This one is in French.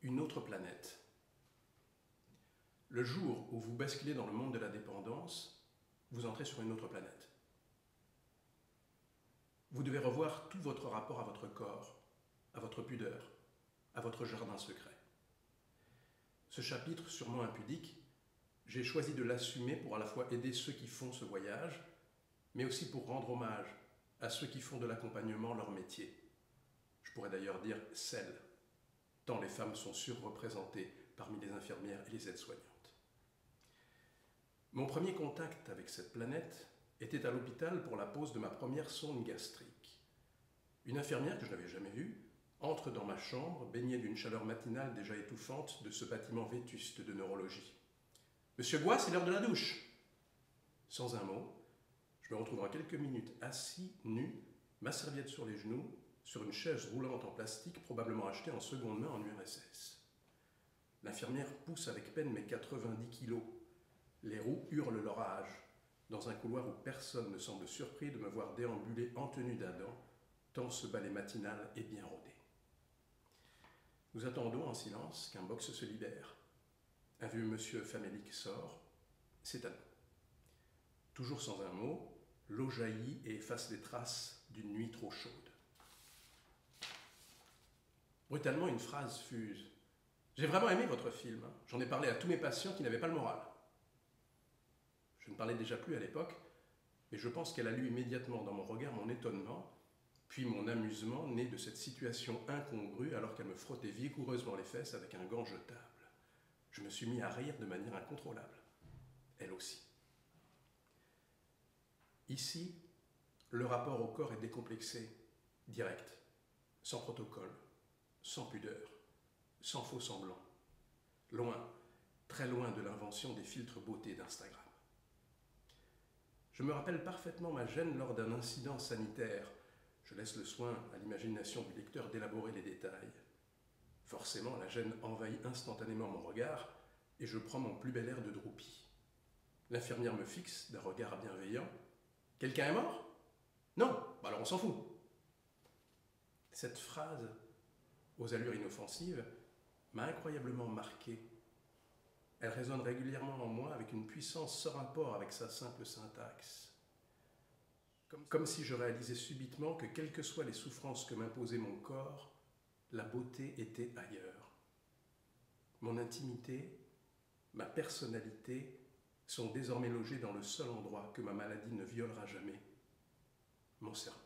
une autre planète. Le jour où vous basculez dans le monde de la dépendance, vous entrez sur une autre planète. Vous devez revoir tout votre rapport à votre corps, à votre pudeur, à votre jardin secret. Ce chapitre, sûrement impudique, j'ai choisi de l'assumer pour à la fois aider ceux qui font ce voyage, mais aussi pour rendre hommage à ceux qui font de l'accompagnement leur métier. Je pourrais d'ailleurs dire celles, tant les femmes sont surreprésentées parmi les infirmières et les aides-soignantes. Mon premier contact avec cette planète était à l'hôpital pour la pose de ma première sonde gastrique. Une infirmière que je n'avais jamais vue entre dans ma chambre, baignée d'une chaleur matinale déjà étouffante de ce bâtiment vétuste de neurologie. « Monsieur Goua, c'est l'heure de la douche !» Sans un mot, je me retrouve en quelques minutes assis, nu, ma serviette sur les genoux, sur une chaise roulante en plastique, probablement achetée en seconde main en URSS. L'infirmière pousse avec peine mes 90 kilos. Les roues hurlent leur rage, dans un couloir où personne ne semble surpris de me voir déambuler en tenue d'Adam, tant ce balai matinal est bien rodé. Nous attendons en silence qu'un box se libère. Un vieux monsieur famélique sort, c'est à nous. Toujours sans un mot, l'eau jaillit et efface les traces d'une nuit trop chaude. Brutalement, une phrase fuse. « J'ai vraiment aimé votre film. J'en ai parlé à tous mes patients qui n'avaient pas le moral. » Je ne parlais déjà plus à l'époque, mais je pense qu'elle a lu immédiatement dans mon regard mon étonnement, puis mon amusement né de cette situation incongrue alors qu'elle me frottait vigoureusement les fesses avec un gant jetable. Je me suis mis à rire de manière incontrôlable. Elle aussi. Ici, le rapport au corps est décomplexé, direct, sans protocole, sans pudeur, sans faux semblant. Loin, très loin de l'invention des filtres beauté d'Instagram. Je me rappelle parfaitement ma gêne lors d'un incident sanitaire. Je laisse le soin à l'imagination du lecteur d'élaborer les détails. Forcément, la gêne envahit instantanément mon regard et je prends mon plus bel air de droupie. L'infirmière me fixe d'un regard bienveillant. « Quelqu'un est mort ? Non, bah alors on s'en fout. » Cette phrase, aux allures inoffensives, m'a incroyablement marqué. Elle résonne régulièrement en moi avec une puissance sans rapport avec sa simple syntaxe. Comme si je réalisais subitement que, quelles que soient les souffrances que m'imposait mon corps, la beauté était ailleurs. Mon intimité, ma personnalité sont désormais logées dans le seul endroit que ma maladie ne violera jamais, mon cerveau.